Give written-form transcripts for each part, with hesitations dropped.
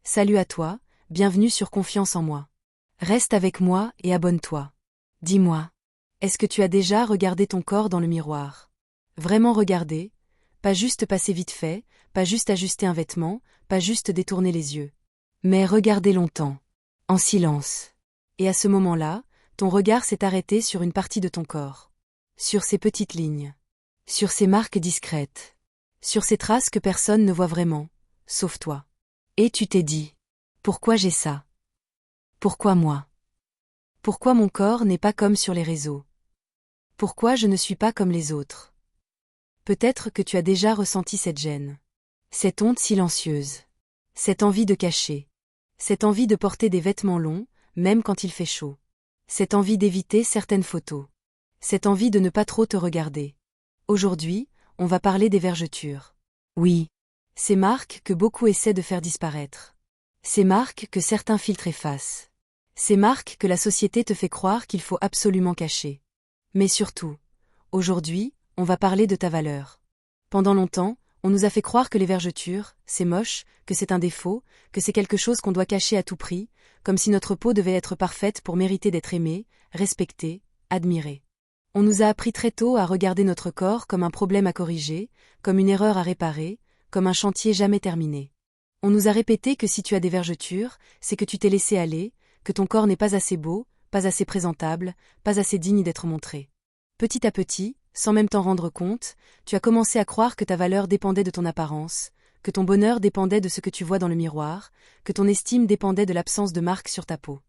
Salut à toi, bienvenue sur Confiance en moi. Reste avec moi et abonne-toi. Dis-moi, est-ce que tu as déjà regardé ton corps dans le miroir? Vraiment regardé, pas juste passer vite fait, pas juste ajuster un vêtement, pas juste détourner les yeux. Mais regarder longtemps, en silence. Et à ce moment-là, ton regard s'est arrêté sur une partie de ton corps. Sur ces petites lignes. Sur ces marques discrètes. Sur ces traces que personne ne voit vraiment, sauf toi. Et tu t'es dit, pourquoi j'ai ça? Pourquoi moi? Pourquoi mon corps n'est pas comme sur les réseaux? Pourquoi je ne suis pas comme les autres? Peut-être que tu as déjà ressenti cette gêne. Cette honte silencieuse. Cette envie de cacher. Cette envie de porter des vêtements longs, même quand il fait chaud. Cette envie d'éviter certaines photos. Cette envie de ne pas trop te regarder. Aujourd'hui, on va parler des vergetures. Oui. Ces marques que beaucoup essaient de faire disparaître. Ces marques que certains filtres effacent. Ces marques que la société te fait croire qu'il faut absolument cacher. Mais surtout, aujourd'hui, on va parler de ta valeur. Pendant longtemps, on nous a fait croire que les vergetures, c'est moche, que c'est un défaut, que c'est quelque chose qu'on doit cacher à tout prix, comme si notre peau devait être parfaite pour mériter d'être aimée, respectée, admirée. On nous a appris très tôt à regarder notre corps comme un problème à corriger, comme une erreur à réparer, comme un chantier jamais terminé. On nous a répété que si tu as des vergetures, c'est que tu t'es laissé aller, que ton corps n'est pas assez beau, pas assez présentable, pas assez digne d'être montré. Petit à petit, sans même t'en rendre compte, tu as commencé à croire que ta valeur dépendait de ton apparence, que ton bonheur dépendait de ce que tu vois dans le miroir, que ton estime dépendait de l'absence de marques sur ta peau.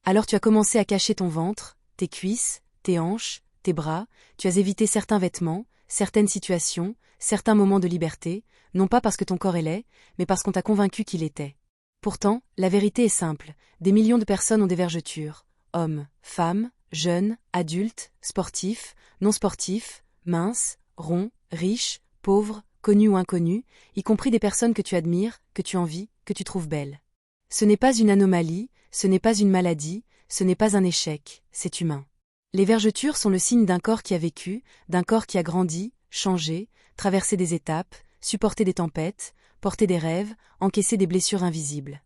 Alors tu as commencé à cacher ton ventre, tes cuisses, tes hanches, tes bras, tu as évité certains vêtements, certaines situations, certains moments de liberté, non pas parce que ton corps est laid, mais parce qu'on t'a convaincu qu'il était. Pourtant, la vérité est simple, des millions de personnes ont des vergetures, hommes, femmes, jeunes, adultes, sportifs, non sportifs, minces, ronds, riches, pauvres, connus ou inconnus, y compris des personnes que tu admires, que tu envies, que tu trouves belles. Ce n'est pas une anomalie, ce n'est pas une maladie, ce n'est pas un échec, c'est humain. Les vergetures sont le signe d'un corps qui a vécu, d'un corps qui a grandi, changé, traversé des étapes, supporté des tempêtes, porté des rêves, encaissé des blessures invisibles.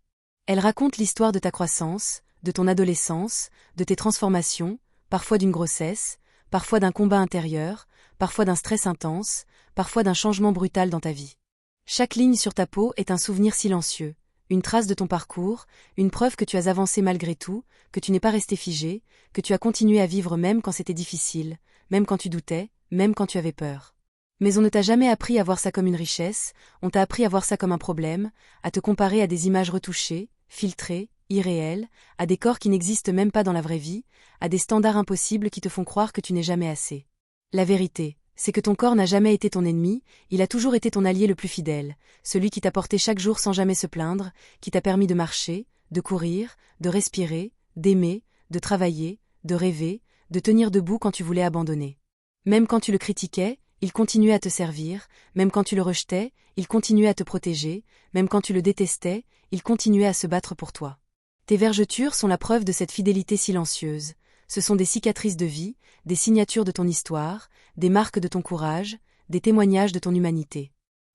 Elles racontent l'histoire de ta croissance, de ton adolescence, de tes transformations, parfois d'une grossesse, parfois d'un combat intérieur, parfois d'un stress intense, parfois d'un changement brutal dans ta vie. Chaque ligne sur ta peau est un souvenir silencieux, une trace de ton parcours, une preuve que tu as avancé malgré tout, que tu n'es pas resté figé, que tu as continué à vivre même quand c'était difficile, même quand tu doutais, même quand tu avais peur. Mais on ne t'a jamais appris à voir ça comme une richesse, on t'a appris à voir ça comme un problème, à te comparer à des images retouchées, filtrées, irréelles, à des corps qui n'existent même pas dans la vraie vie, à des standards impossibles qui te font croire que tu n'es jamais assez. La vérité, c'est que ton corps n'a jamais été ton ennemi, il a toujours été ton allié le plus fidèle, celui qui t'a porté chaque jour sans jamais se plaindre, qui t'a permis de marcher, de courir, de respirer, d'aimer, de travailler, de rêver, de tenir debout quand tu voulais abandonner. Même quand tu le critiquais, il continuait à te servir, même quand tu le rejetais, il continuait à te protéger, même quand tu le détestais, il continuait à se battre pour toi. Tes vergetures sont la preuve de cette fidélité silencieuse. Ce sont des cicatrices de vie, des signatures de ton histoire, des marques de ton courage, des témoignages de ton humanité.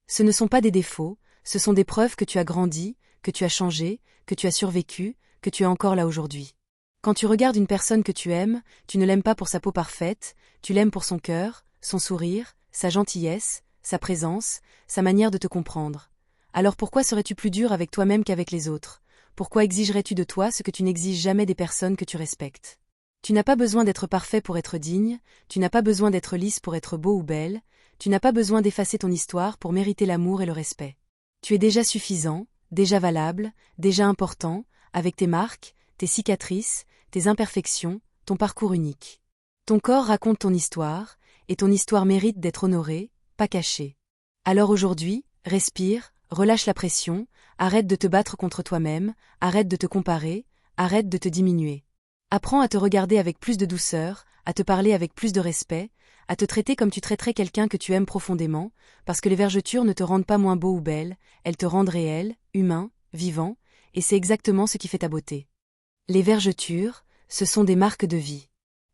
Ce ne sont pas des défauts, ce sont des preuves que tu as grandi, que tu as changé, que tu as survécu, que tu es encore là aujourd'hui. Quand tu regardes une personne que tu aimes, tu ne l'aimes pas pour sa peau parfaite, tu l'aimes pour son cœur, son sourire, sa gentillesse, sa présence, sa manière de te comprendre. Alors pourquoi serais-tu plus dur avec toi-même qu'avec les autres? Pourquoi exigerais-tu de toi ce que tu n'exiges jamais des personnes que tu respectes? Tu n'as pas besoin d'être parfait pour être digne, tu n'as pas besoin d'être lisse pour être beau ou belle, tu n'as pas besoin d'effacer ton histoire pour mériter l'amour et le respect. Tu es déjà suffisant, déjà valable, déjà important, avec tes marques, tes cicatrices, tes imperfections, ton parcours unique. Ton corps raconte ton histoire, et ton histoire mérite d'être honorée, pas cachée. Alors aujourd'hui, respire, relâche la pression, arrête de te battre contre toi-même, arrête de te comparer, arrête de te diminuer. Apprends à te regarder avec plus de douceur, à te parler avec plus de respect, à te traiter comme tu traiterais quelqu'un que tu aimes profondément, parce que les vergetures ne te rendent pas moins beau ou belle, elles te rendent réel, humain, vivant, et c'est exactement ce qui fait ta beauté. Les vergetures, ce sont des marques de vie.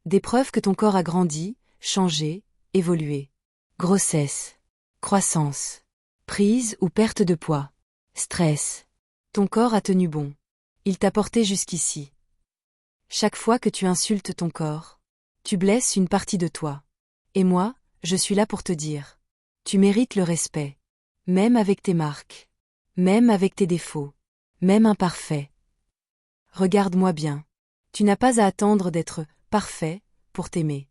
Des preuves que ton corps a grandi, changé, évolué. Grossesse, croissance, prise ou perte de poids, stress, Ton corps a tenu bon. Il t'a porté jusqu'ici. Chaque fois que tu insultes ton corps, tu blesses une partie de toi. Et moi, je suis là pour te dire. Tu mérites le respect. Même avec tes marques. Même avec tes défauts. Même imparfait. Regarde-moi bien. Tu n'as pas à attendre d'être parfait pour t'aimer.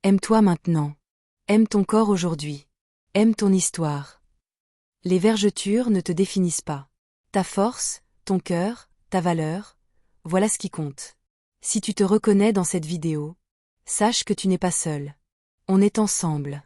Aime-toi maintenant. Aime ton corps aujourd'hui. Aime ton histoire. Les vergetures ne te définissent pas. Ta force, ton cœur, ta valeur, voilà ce qui compte. Si tu te reconnais dans cette vidéo, sache que tu n'es pas seul. On est ensemble.